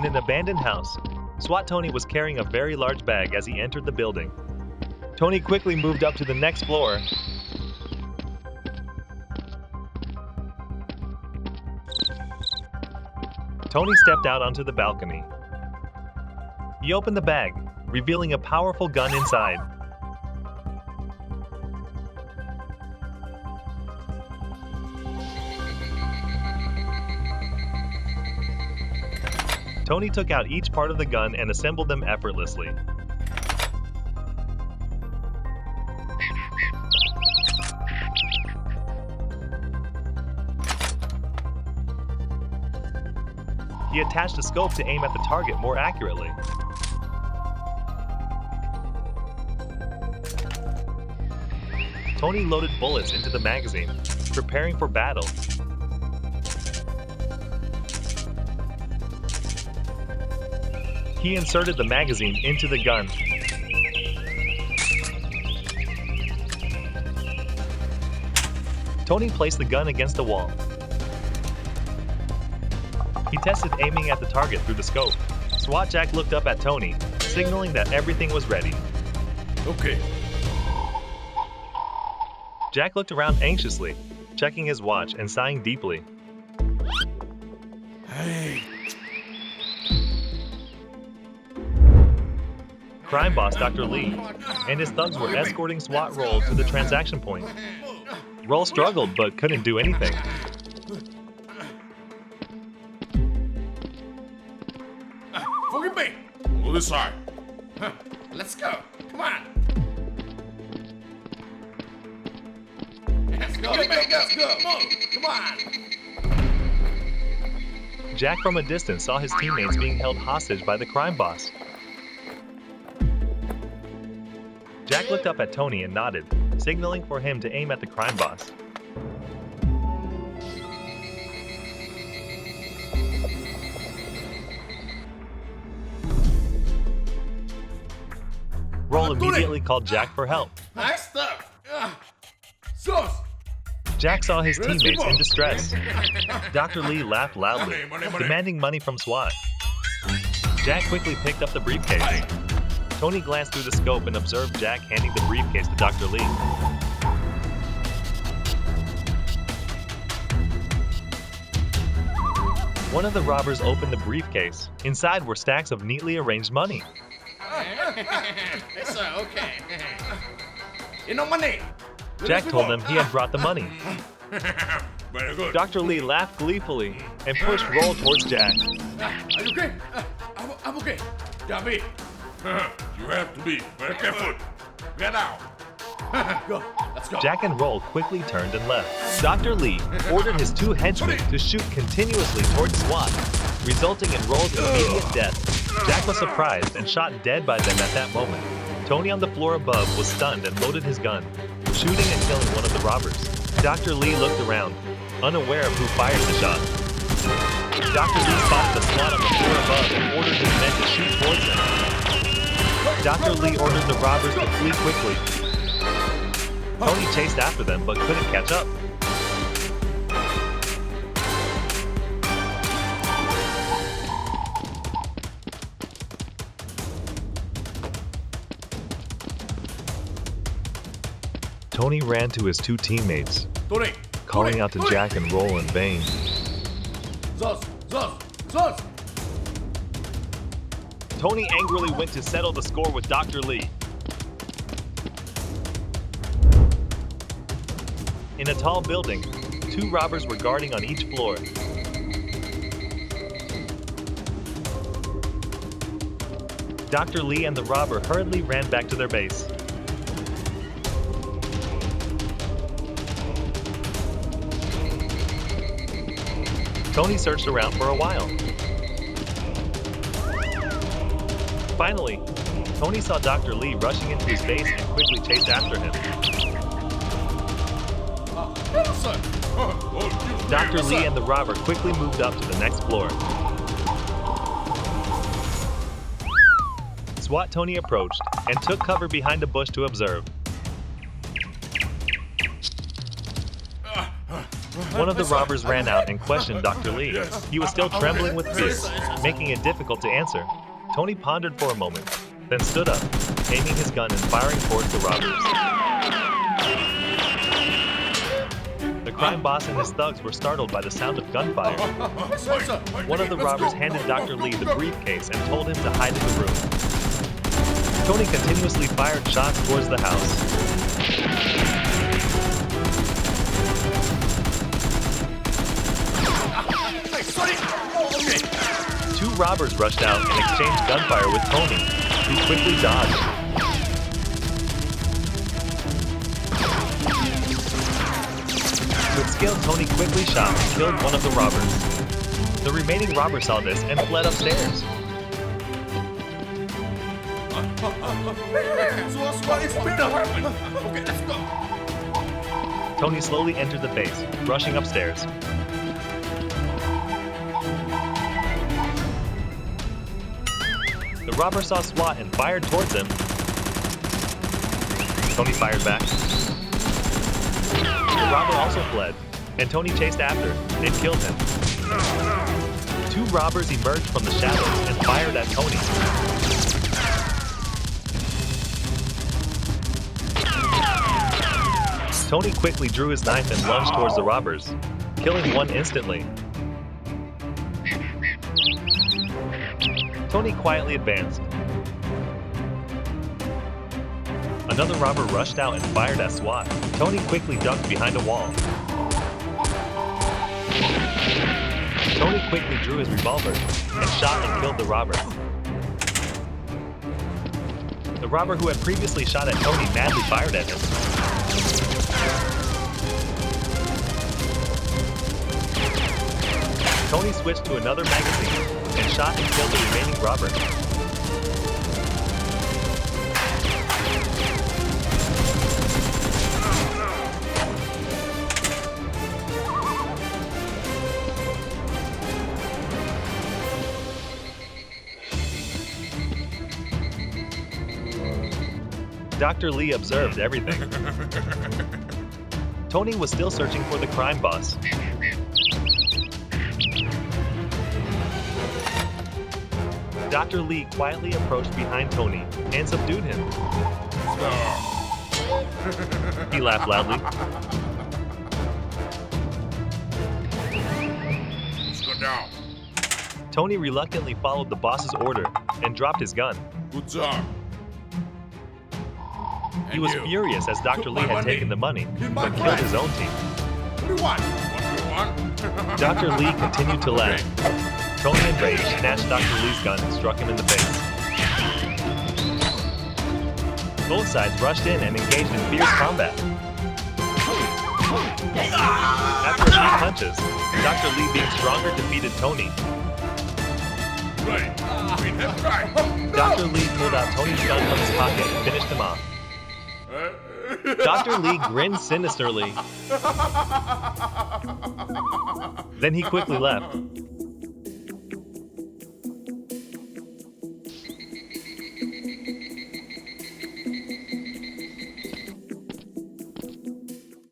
In an abandoned house, SWAT Tony was carrying a very large bag as he entered the building. Tony quickly moved up to the next floor. Tony stepped out onto the balcony. He opened the bag, revealing a powerful gun inside. Tony took out each part of the gun and assembled them effortlessly. He attached a scope to aim at the target more accurately. Tony loaded bullets into the magazine, preparing for battle. He inserted the magazine into the gun. Tony placed the gun against the wall. He tested aiming at the target through the scope. SWAT Jack looked up at Tony, signaling that everything was ready. Okay. Jack looked around anxiously, checking his watch and sighing deeply. Hey. Crime boss Dr. Lee and his thugs were escorting SWAT Roll to the transaction point. Roll struggled but couldn't do anything. Forgive me. Move this side. Let's go. Come on. Let's go. Come on. Jack from a distance saw his teammates being held hostage by the crime boss. Jack looked up at Tony and nodded, signaling for him to aim at the crime boss. Roll immediately called Jack for help. Nice stuff. Sauce. Jack saw his teammates in distress. Dr. Lee laughed loudly, demanding money from SWAT. Jack quickly picked up the briefcase. Tony glanced through the scope and observed Jack handing the briefcase to Dr. Lee. One of the robbers opened the briefcase. Inside were stacks of neatly arranged money. It's okay. You know money. Jack told them he had brought the money. Very good. Dr. Lee laughed gleefully and pushed Roll towards Jack. Are you okay? I'm okay. Javi. You have to be very careful. Get out. Go. Let's go. Jack and Roll quickly turned and left. Dr. Lee ordered his two henchmen to shoot continuously towards SWAT, resulting in Roll's immediate death. Jack was surprised and shot dead by them at that moment. Tony on the floor above was stunned and loaded his gun, shooting and killing one of the robbers. Dr. Lee looked around, unaware of who fired the shot. Dr. Lee spotted the SWAT on the floor above and ordered his men to shoot towards them. Dr. Lee ordered the robbers to flee quickly. Tony chased after them but couldn't catch up. Tony ran to his two teammates, calling out to Jack and Roll in vain. Tony angrily went to settle the score with Dr. Lee. In a tall building, two robbers were guarding on each floor. Dr. Lee and the robber hurriedly ran back to their base. Tony searched around for a while. Finally, Tony saw Dr. Lee rushing into his base and quickly chased after him. Dr. Lee and the robber quickly moved up to the next floor. SWAT Tony approached and took cover behind a bush to observe. One of the robbers ran out and questioned Dr. Lee. He was still trembling with fear, making it difficult to answer. Tony pondered for a moment, then stood up, aiming his gun and firing towards the robbers. The crime boss and his thugs were startled by the sound of gunfire. One of the robbers handed Dr. Lee the briefcase and told him to hide in the room. Tony continuously fired shots towards the house. Two robbers rushed out and exchanged gunfire with Tony, who quickly dodged. With skill, Tony quickly shot and killed one of the robbers. The remaining robber saw this and fled upstairs. Okay, let's go. Tony slowly entered the base, rushing upstairs. The robber saw SWAT and fired towards him. Tony fired back. The robber also fled, and Tony chased after and killed him. Two robbers emerged from the shadows and fired at Tony. Tony quickly drew his knife and lunged towards the robbers, killing one instantly. Tony quietly advanced. Another robber rushed out and fired at SWAT. Tony quickly ducked behind a wall. Tony quickly drew his revolver and shot and killed the robber. The robber who had previously shot at Tony madly fired at him. Tony switched to another magazine and shot and killed the remaining robber. Dr. Lee observed everything. Tony was still searching for the crime boss. Dr. Lee quietly approached behind Tony and subdued him. He laughed loudly. Let's go down. Tony reluctantly followed the boss's order and dropped his gun. Good job. He was furious as Dr. Lee had taken the money, but killed his own team. What do you want? What do you want? Dr. Lee continued to laugh. Tony, enraged, snatched Dr. Lee's gun and struck him in the face. Both sides rushed in and engaged in fierce combat. After a few punches, Dr. Lee, being stronger, defeated Tony. Right. Right. Dr. Lee pulled out Tony's gun from his pocket and finished him off. Dr. Lee grinned sinisterly. Then he quickly left.